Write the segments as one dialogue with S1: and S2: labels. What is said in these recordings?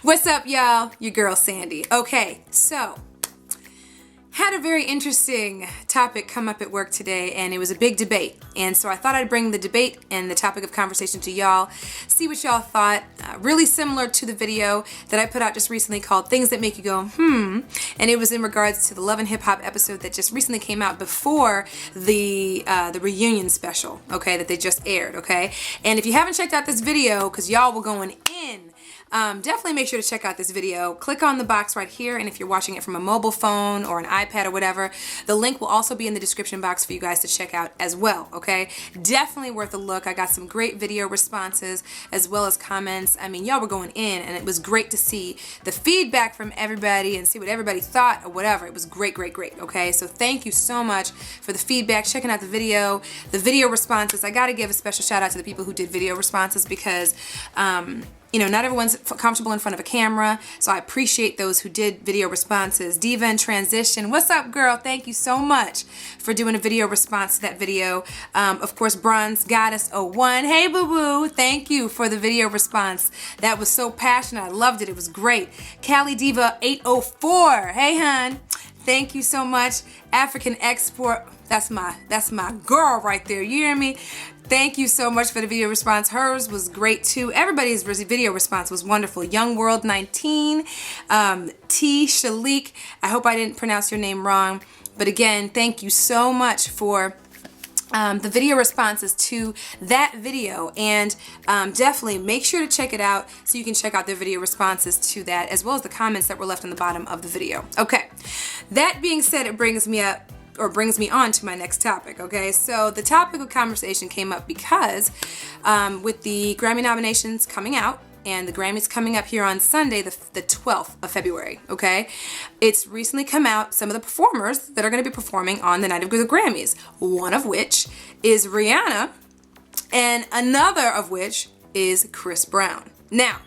S1: What's up, y'all? Your girl Sandy. Okay, so had a very interesting topic come up at work today, and it was a big debate. And so I thought I'd bring the debate and the topic of conversation to y'all, see what y'all thought. Really similar to the video that I put out just recently called Things That Make You Go, and it was in regards to the Love and Hip Hop episode that just recently came out before the reunion special, okay, that they just aired, okay? And if you haven't checked out this video, because y'all were going in, definitely make sure to check out this video. Click on the box right here, and if you're watching it from a mobile phone or an iPad or whatever, the link will also be in the description box for you guys to check out as well, okay? Definitely worth a look. I got some great video responses as well as comments. I mean, y'all were going in, and it was great to see the feedback from everybody and see what everybody thought or whatever. It was great, great, great, okay? So thank you so much for the feedback, checking out the video responses. I gotta give a special shout out to the people who did video responses because, you know, not everyone's comfortable in front of a camera, so I appreciate those who did video responses. Diva in Transition, what's up, girl? Thank you so much for doing a video response to that video. Of course, Bronze Goddess 01, hey boo-boo, thank you for the video response. That was so passionate, I loved it, it was great. Cali Diva 804, hey hun, thank you so much. African Export, that's my girl right there, you hear me? Thank you so much for the video response. Hers was great too. Everybody's video response was wonderful. Young World 19, T Shalik, I hope I didn't pronounce your name wrong, but again, thank you so much for the video responses to that video, and definitely make sure to check it out so you can check out the video responses to that as well as the comments that were left on the bottom of the video. Okay, that being said, it brings me on to my next topic, okay? So the topic of conversation came up because with the Grammy nominations coming out and the Grammys coming up here on Sunday, the 12th of February, okay? It's recently come out some of the performers that are going to be performing on the night of the Grammys, one of which is Rihanna and another of which is Chris Brown. Now,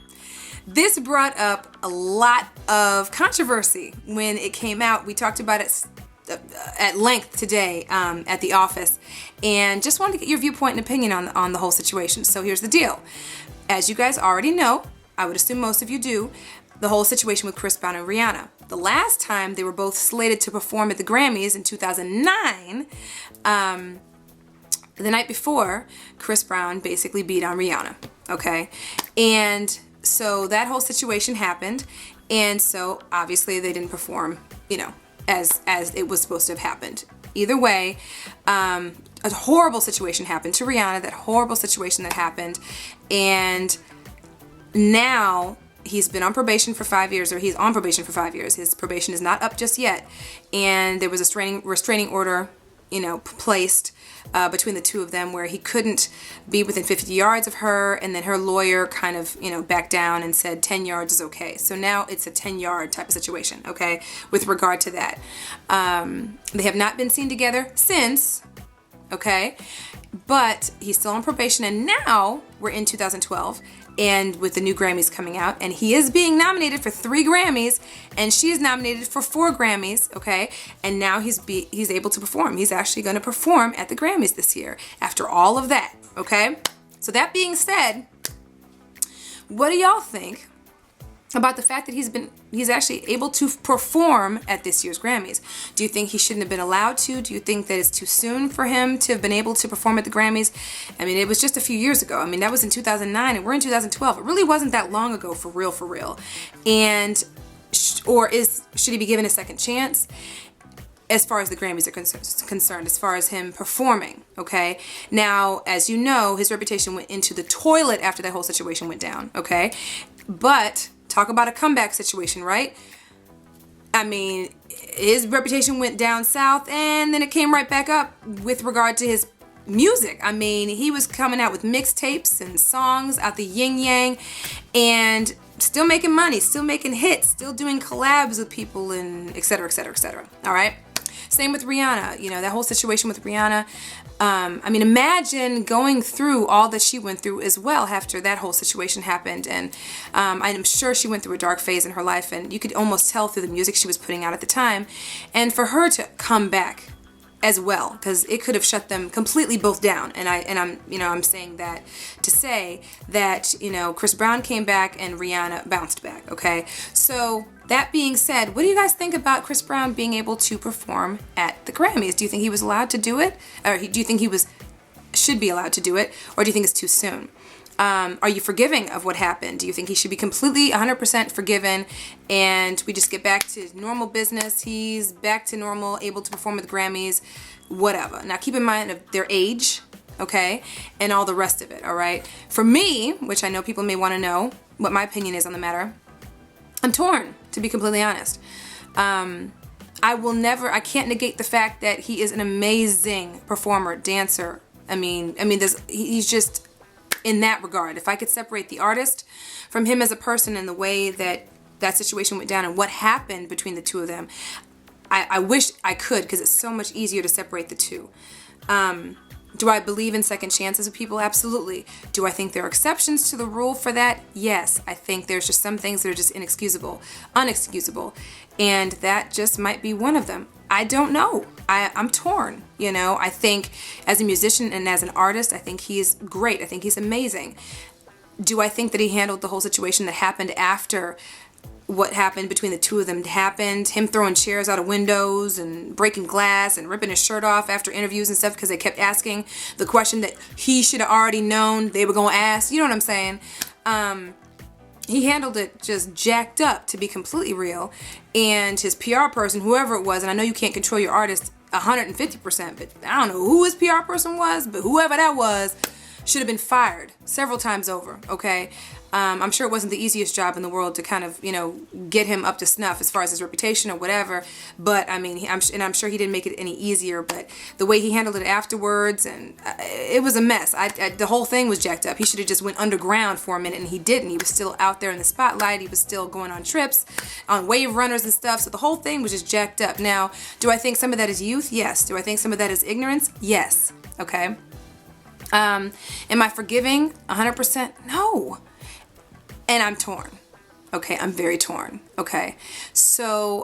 S1: this brought up a lot of controversy when it came out. We talked about it at length today at the office, and just wanted to get your viewpoint and opinion on the whole situation. So here's the deal. As you guys already know, I would assume most of you do, the whole situation with Chris Brown and Rihanna. The last time they were both slated to perform at the Grammys in 2009, the night before, Chris Brown basically beat on Rihanna, okay? And so that whole situation happened, and so obviously they didn't perform, you know, as it was supposed to have happened. Either way, a horrible situation happened to Rihanna, that horrible situation that happened, and now he's been on probation for 5 years, or he's on probation for 5 years. His probation is not up just yet, and there was a restraining order, you know, placed between the two of them where he couldn't be within 50 yards of her, and then her lawyer kind of, you know, backed down and said 10 yards is okay. So now it's a 10-yard type of situation, okay, with regard to that. They have not been seen together since, okay, but he's still on probation, and now we're in 2012, and with the new Grammys coming out, and he is being nominated for 3 Grammys, and she is nominated for 4 Grammys, okay, and now he's able to perform. He's actually going to perform at the Grammys this year after all of that, okay? So that being said, what do y'all think about the fact that he's actually able to perform at this year's Grammys? Do you think he shouldn't have been allowed to? Do you think that it's too soon for him to have been able to perform at the Grammys? I mean, it was just a few years ago. I mean, that was in 2009 and we're in 2012. It really wasn't that long ago, for real. And should he be given a second chance as far as the Grammys are concerned, as far as him performing, okay? Now, as you know, his reputation went into the toilet after that whole situation went down, okay? But talk about a comeback situation, right? I mean, his reputation went down south and then it came right back up with regard to his music. I mean, he was coming out with mixtapes and songs out the yin yang and still making money, still making hits, still doing collabs with people, and et cetera, et cetera, et cetera. All right? Same with Rihanna, you know, that whole situation with Rihanna. I mean, imagine going through all that she went through as well after that whole situation happened. And I'm sure she went through a dark phase in her life, and you could almost tell through the music she was putting out at the time. And for her to come back as well, because it could have shut them completely both down. And I'm saying that to say that, Chris Brown came back and Rihanna bounced back. Okay, so that being said, what do you guys think about Chris Brown being able to perform at the Grammys? Do you think he was allowed to do it, or do you think he should be allowed to do it, or do you think it's too soon? Are you forgiving of what happened? Do you think he should be completely 100% forgiven and we just get back to normal business? He's back to normal, able to perform at the Grammys, whatever. Now keep in mind of their age, okay, and all the rest of it, all right? For me, which I know people may want to know what my opinion is on the matter, I'm torn, to be completely honest. I can't negate the fact that he is an amazing performer, dancer. He's just, in that regard, if I could separate the artist from him as a person and the way that situation went down and what happened between the two of them, I wish I could, because it's so much easier to separate the two. Do I believe in second chances of people? Absolutely. Do I think there are exceptions to the rule for that? Yes. I think there's just some things that are just unexcusable, and that just might be one of them. I don't know. I'm torn, I think as a musician and as an artist, I think he's great. I think he's amazing. Do I think that he handled the whole situation that happened after what happened between the two of them happened? Him throwing chairs out of windows and breaking glass and ripping his shirt off after interviews and stuff because they kept asking the question that he should have already known they were going to ask. You know what I'm saying? He handled it just jacked up, to be completely real. And his PR person, whoever it was, and I know you can't control your artist 150%, but I don't know who his PR person was, but whoever that was should have been fired several times over, okay? I'm sure it wasn't the easiest job in the world to kind of, get him up to snuff as far as his reputation or whatever. But I'm sure he didn't make it any easier. But the way he handled it afterwards, and it was a mess. The whole thing was jacked up. He should have just went underground for a minute, and he didn't. He was still out there in the spotlight. He was still going on trips, on wave runners and stuff. So the whole thing was just jacked up. Now, do I think some of that is youth? Yes. Do I think some of that is ignorance? Yes. Okay. Am I forgiving 100%? No. And I'm torn. Okay, I'm very torn. Okay, so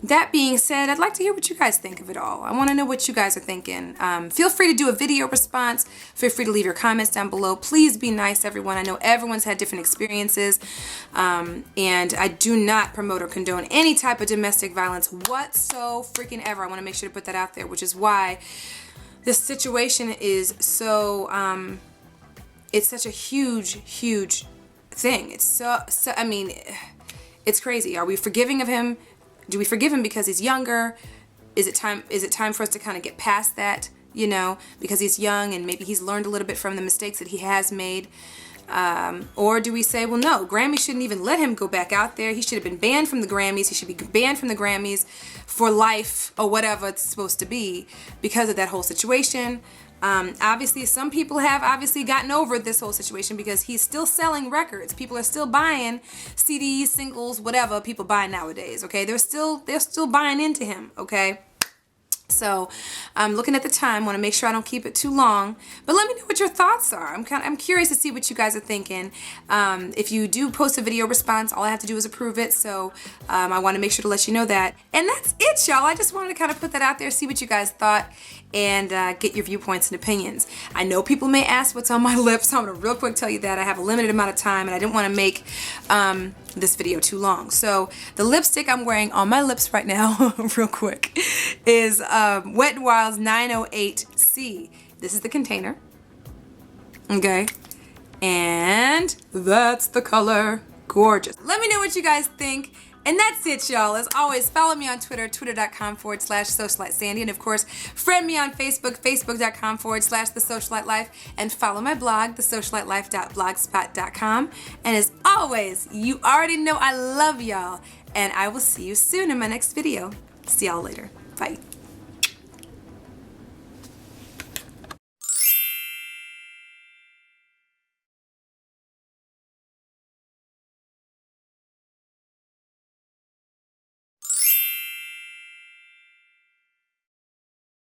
S1: that being said, I'd like to hear what you guys think of it all. I want to know what you guys are thinking. Feel free to do a video response. Feel free to leave your comments down below. Please be nice, everyone. I know everyone's had different experiences, and I do not promote or condone any type of domestic violence whatsoever. I want to make sure to put that out there, which is why this situation is so, it's such a huge thing. It's it's crazy. Are we forgiving of him? Do we forgive him because he's younger? Is it time for us to kind of get past that, because he's young and maybe he's learned a little bit from the mistakes that he has made? Or do we say, well, no, Grammy shouldn't even let him go back out there. He should have been banned from the Grammys. He should be banned from the Grammys for life or whatever it's supposed to be because of that whole situation. Obviously, some people have obviously gotten over this whole situation because he's still selling records. People are still buying CDs, singles, whatever people buy nowadays. Okay, they're still buying into him. Okay. So I'm looking at the time, want to make sure I don't keep it too long, but let me know what your thoughts are. I'm curious to see what you guys are thinking. If you do post a video response, all I have to do is approve it. So I want to make sure to let you know that. And that's it, y'all. I just wanted to kind of put that out there, see what you guys thought, and get your viewpoints and opinions. I know people may ask what's on my lips, so I'm going to real quick tell you that I have a limited amount of time and I didn't want to make this video too long. So the lipstick I'm wearing on my lips right now, real quick, is Wet n Wild's 908C. This is the container. Okay. And that's the color. Gorgeous. Let me know what you guys think. And that's it, y'all. As always, follow me on Twitter, twitter.com/Socialite Sande. And of course, friend me on Facebook, facebook.com/TheSocialiteLife. And follow my blog, TheSocialiteLife.blogspot.com. And as always, you already know I love y'all. And I will see you soon in my next video. See y'all later. Bye.